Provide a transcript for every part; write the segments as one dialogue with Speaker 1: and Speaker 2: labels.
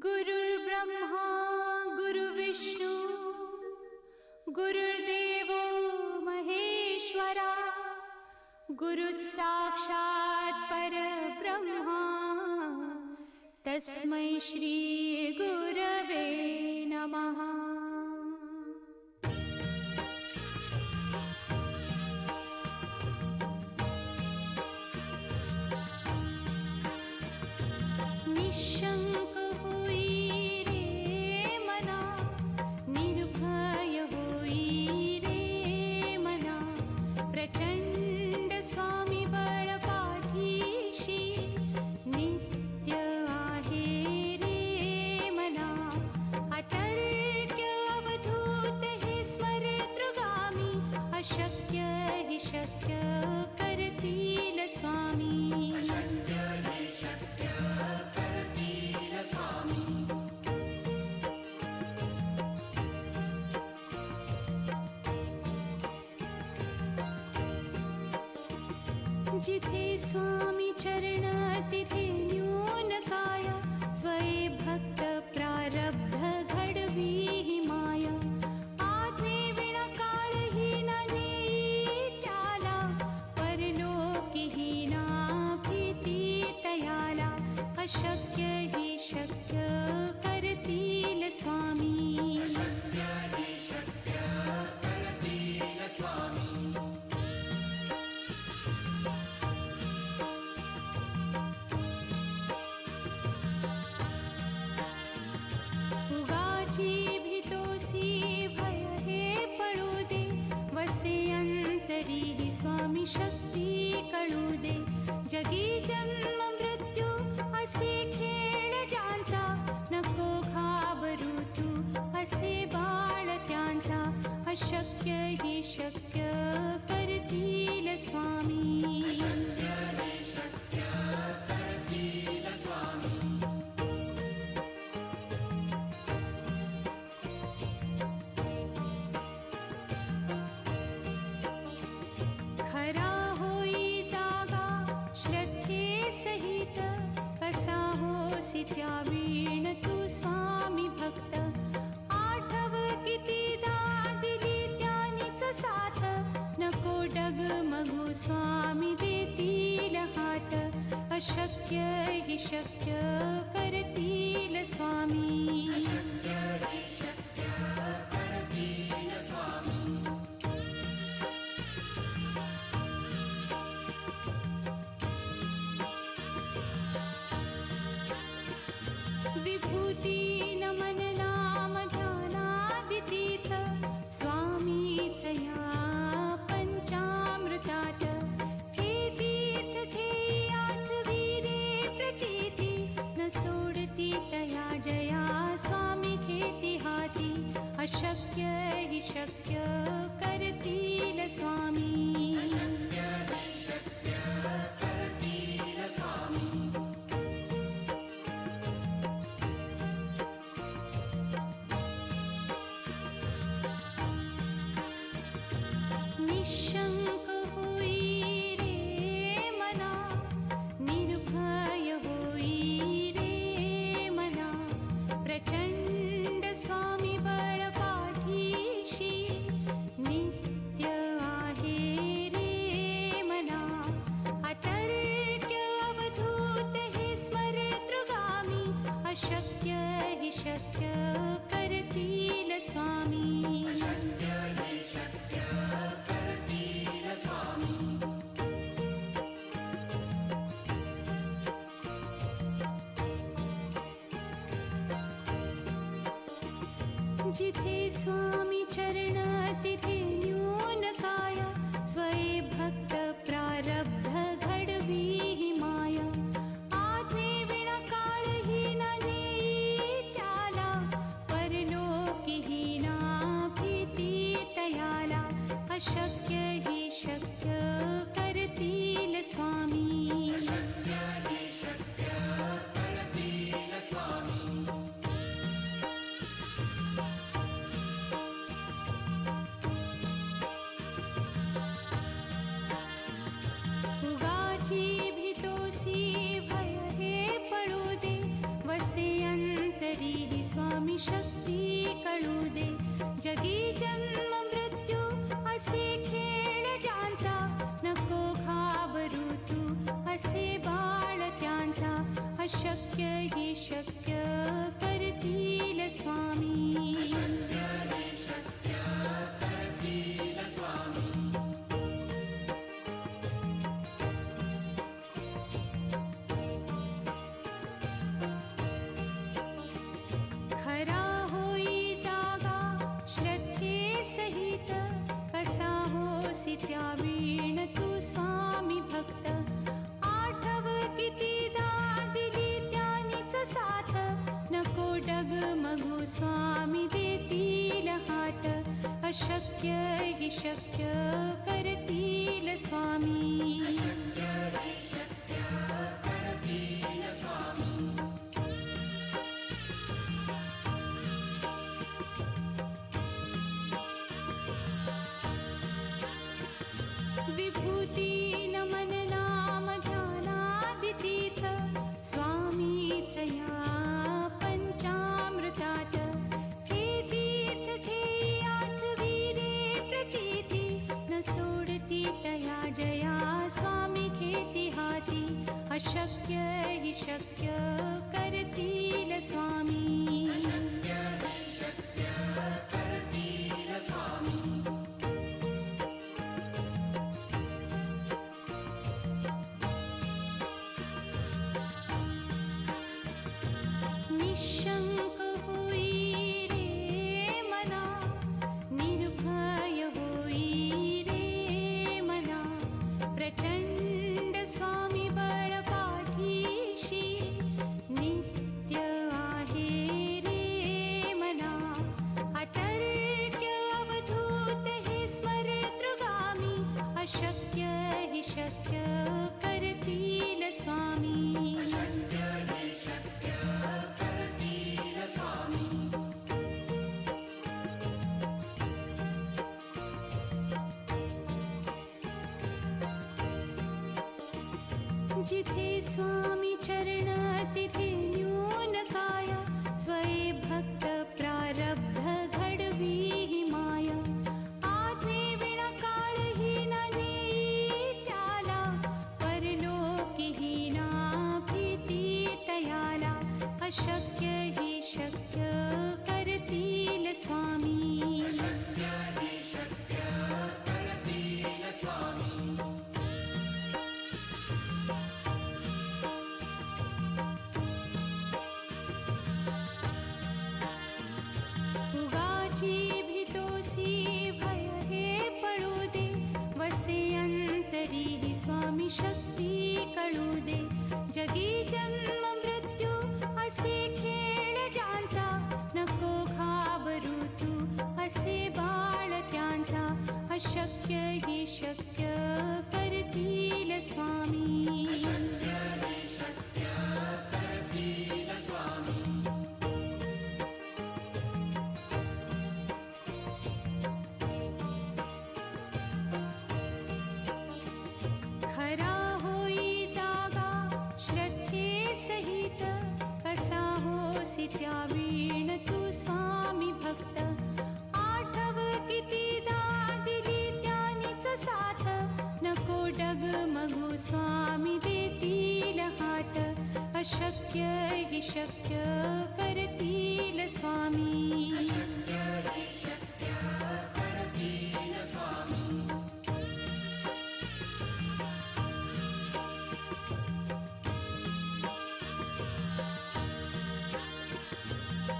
Speaker 1: गुरुर्ब्रह्मा गुरुर्विष्णू गुरुर्देवो महेश्वरा गुरुसाक्षात् परब्रह्मा तस्मै श्री गुरवे नमः। निशंक होई रे मना, निर्भय होई रे मना, प्रचंड स्वामी बळ पाठीशी नित्य आहे रे मना। अतर्क्य अवधूत हे स्मरतृगामी, अशक्य हि शक्य करतील स्वामी। जिथे स्वामी चरण तिथे न्यून काय, स्वये भक्त प्रारब्ध घडवी ही माया। आज्ञे विना काळही ना नेई त्याला, परलोकी ही ना भीती तयाला। अशक्य ही शक्य करतील स्वामी। भय हे पळू दे, वसे अंतरी ही स्वामी शक्ती कळू दे। जगी जन्म मृत्यू असे खेळ ज्यांचा, नको घाबरू तू असे बाळ त्यांचा। अशक्य ही शक्य करतील स्वामी। खरा होई जागा श्रद्धे सहित, कसा होसी त्या वीण तू स्वामी भक्त। आठव कितीदा दिली त्यानीच साथ, नको डगमगू स्वामी देतील हात। अशक्य हि शक्य करतील स्वामी। विभूती नमन नाम ध्यानादितीर्थ, स्वामीच या पंचामृतात। हे तीर्थ घेई आठवी रे प्रचिती, न सोडती तया जया स्वामी घेती हाती। अशक्य हि शक्य करतील स्वामी। निशंक होई रे मना, निर्भय होई रे मना, प्रचंड स्वामी बळ पाठीशी नित्य आहे रे मना। अतर्क्य अवधूत हे स्मरतृगामी, अशक्य हि शक्य करतील स्वामी। जिथे स्वामी चरण तिथे न्यून काय, स्वये भक्त प्रारब्ध घडवी ही माया। आज्ञे विना काळही ना नेई त्याला, परलोकी ही ना भीती तयाला। अशक्य ही शक्य करतील स्वामी। हि शक्य करतील स्वामी. खरा होई जागा श्रद्धे सहित, कसा होसी त्यावीण तू स्वामी भक्त. आठव कितीदा दिली त्यानीच साथ, नको डगमगू स्वामी देतील हात. अशक्य हि शक्य करतील स्वामी. विभूती नमन नाम ध्यानादितीर्थ, स्वामीच या पंचामृतात. हे तीर्थ घेई आठविले प्रचिती, न सोडती तया जया स्वामी घेती हाती. अशक्य हि शक्य करतील स्वामी. निशंक होई रे मना, निर्भय होई रे मना. प्रचंड स्वामी बळ पाठीशी, नित्य आहे रे मना. अतर्क्य अवधूत हे स्मरतृगामी, अशक्य हि शक्य करतील स्वामी. जिथे स्वामी चरण तिथे न्यून काया, स्वये भक्त प्रारब्ध घडवी ही माया. आज्ञे विना काळही न नेई त्याला, परलोकी ही ना भीती तयाला. अशक्य हि शक्य करतील स्वामी. उगाची भीतोसी भय हे पळू दे, वसे अंतरी ही स्वामी शक्ती कळू दे. जगी जन्म मृत्यू असे खेळ ज्यांचा, नको घाबरू तू असे बाळ त्यांचा. अशक्य हि शक्य करतील स्वामी. खरा होई जागा श्रद्धे सहित, कसा होसी त्यावीण तू स्वामी भक्त. आठव कितीदा दिली त्यानीच साथ, नको डगमगू स्वामी देतील हात. अशक्य हि शक्य करतील स्वामी.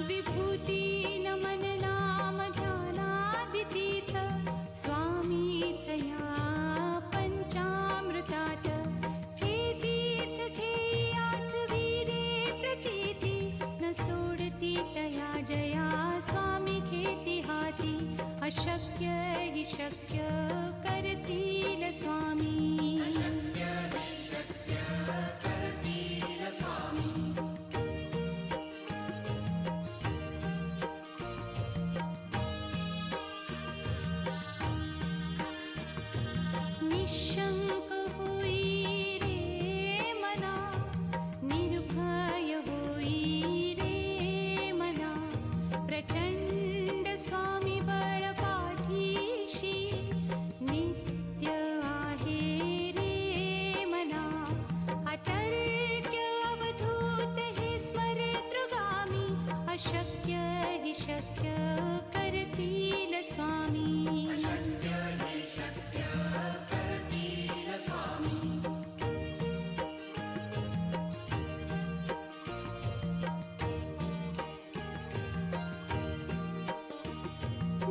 Speaker 1: विभूती नमन नाम ध्यानादितीर्थ, स्वामीच या पंचामृतात. हे तीर्थ घेई आठविले प्रचिती, न सोडती तया जया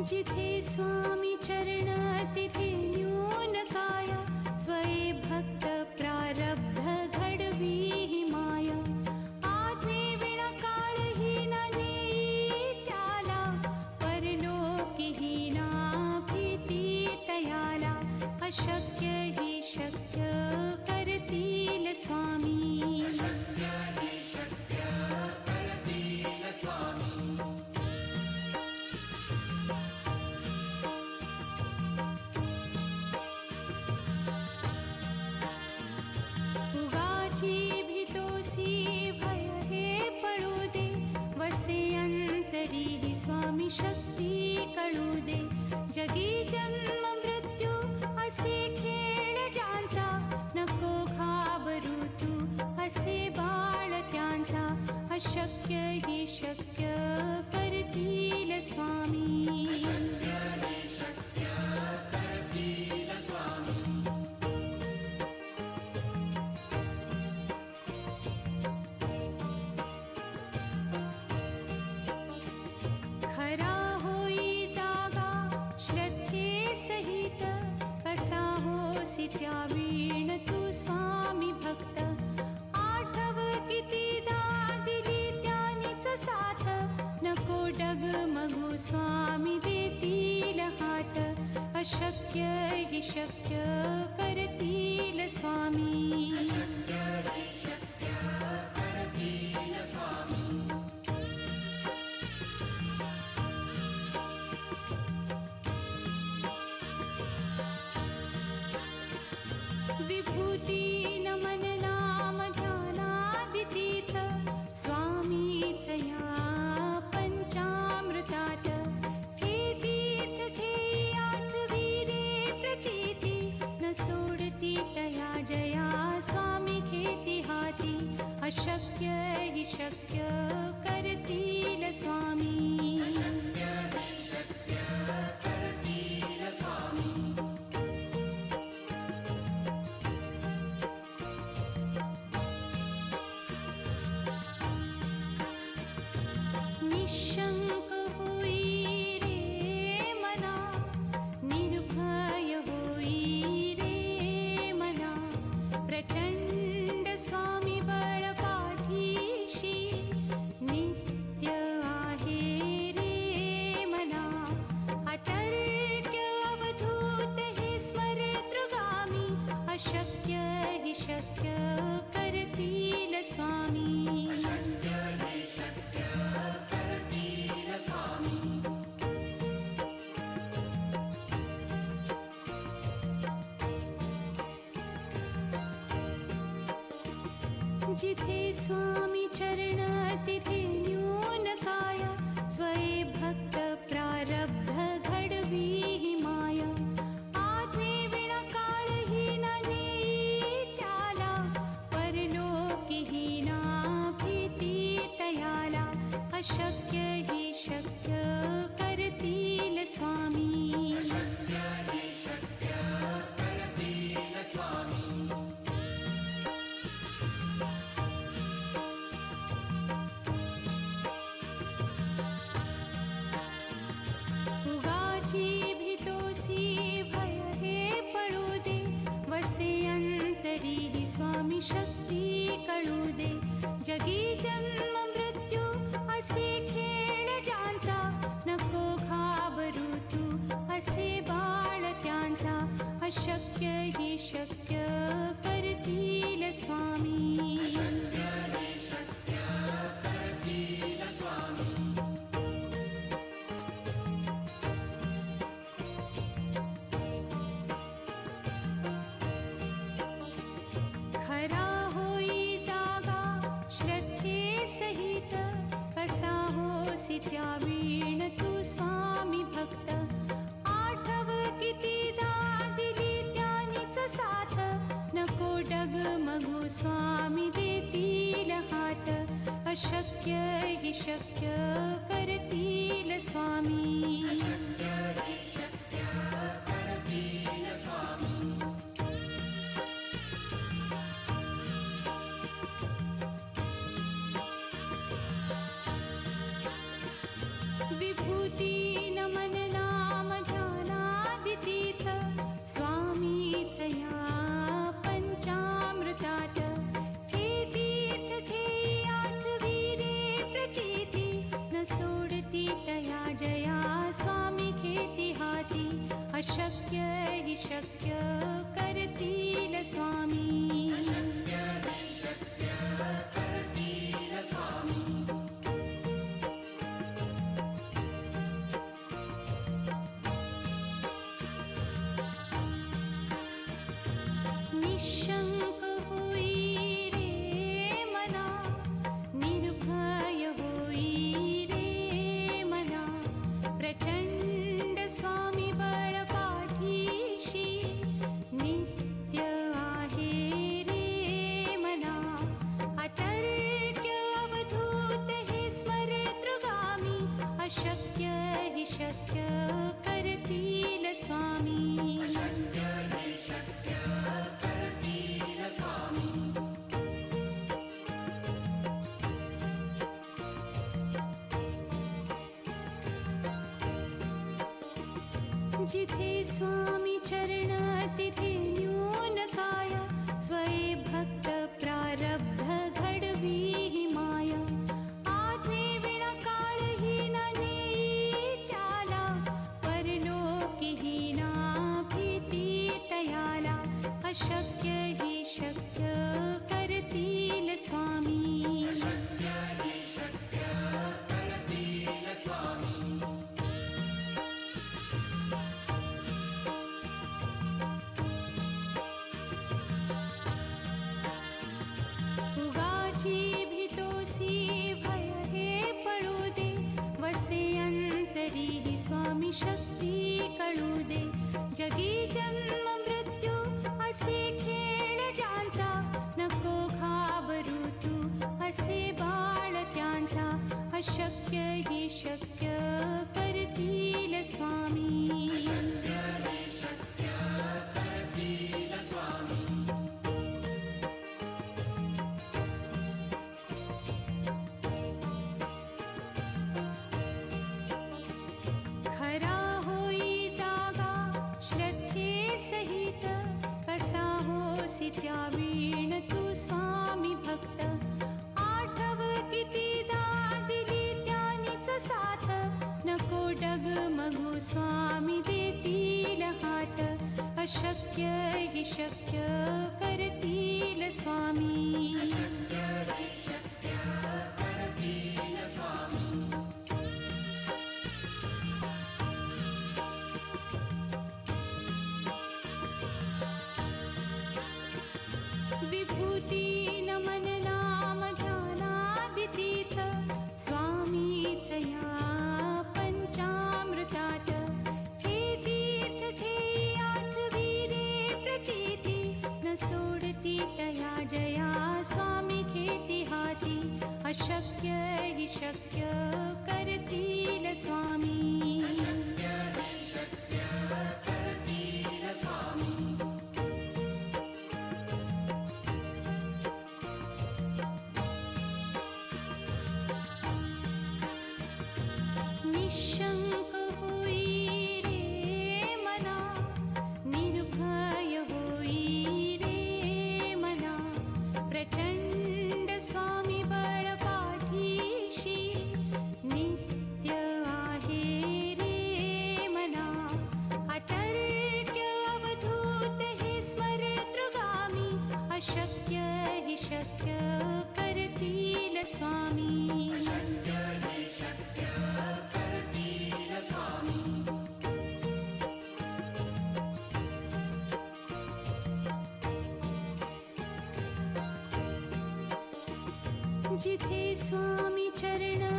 Speaker 1: जिथे स्वामी चरण तिथे न्यून काय, स्वये भक्त प्रारब्ध घडवी ही माय. आज्ञे विना काळही न नेई त्याला, परलोकी ही ना भीती तयाला. अशक्य ही शक्य करतील स्वामी. स्वामी शक्ती कळू दे. जगी जन्म मृत्यू असे खेळ ज्यांचा, नको घाबरू तू असे बाळ त्यांचा. अशक्य ही शक्य करतील स्वामी. त्यावीण तू स्वामी भक्त, आठव कितीदा दिली त्यानीच साथ. नको डगमगू स्वामी देतील हात. अशक्य ही शक्य करतील स्वामी. विभूती नमन नाम ध्यानादितीर्थ, स्वामीच या पंचामृतात. हे तीर्थ घेई आठवी रे प्रचिती, न सोडती तया जया स्वामी घेती हाती. अशक्य ही शक्य करतील स्वामी. जिथे स्वामी चरण तिथे न्यून काय, स्वये भक्त प्रारब्ध घडवी ही माय. आज्ञे विना काळही न नेई त्याला, परलोकी ही ना भीती तयाला. अशक्य ही शक्य करतील स्वामी. जिथे स्वामी चरण तिथे न्यून काय, स्वये भक्त प्रारब्ध घडवी ही माया. आज्ञे विना काळही न नेई त्याला, परलोकी ही ना भीती तयाला. अशक्य ही शक्य करतील स्वामी. स्वामी शक्ती कळू दे. जगी जन्म मृत्यू असे खेळ ज्यांचा, नको घाबरू तू असे बाळ त्यांचा. अशक्य ही शक्य करतील स्वामी. त्यावीण तू स्वामी भक्त, आठव कितीदा दिली त्यानीच साथ. नको डगमगू स्वामी देतील हात. अशक्य ही शक्य करतील स्वामी. विभूती नमन नाम ध्यानादितीर्थ, स्वामीच या पंचामृतात. हे तीर्थ घेई आठवी रे प्रचिती, न सोडती तया जया स्वामी घेती हाती. अशक्य ही शक्य करतील स्वामी. निशंक होई रे मना, निर्भय होई रे मना. प्रचंड स्वामी बळ पाठीशी, नित्य आहे रे मना. अतर्क्य अवधूत हे स्मरतृगामी. अशक्य ही शक्य करतील स्वामी. जिथे स्वामी चरण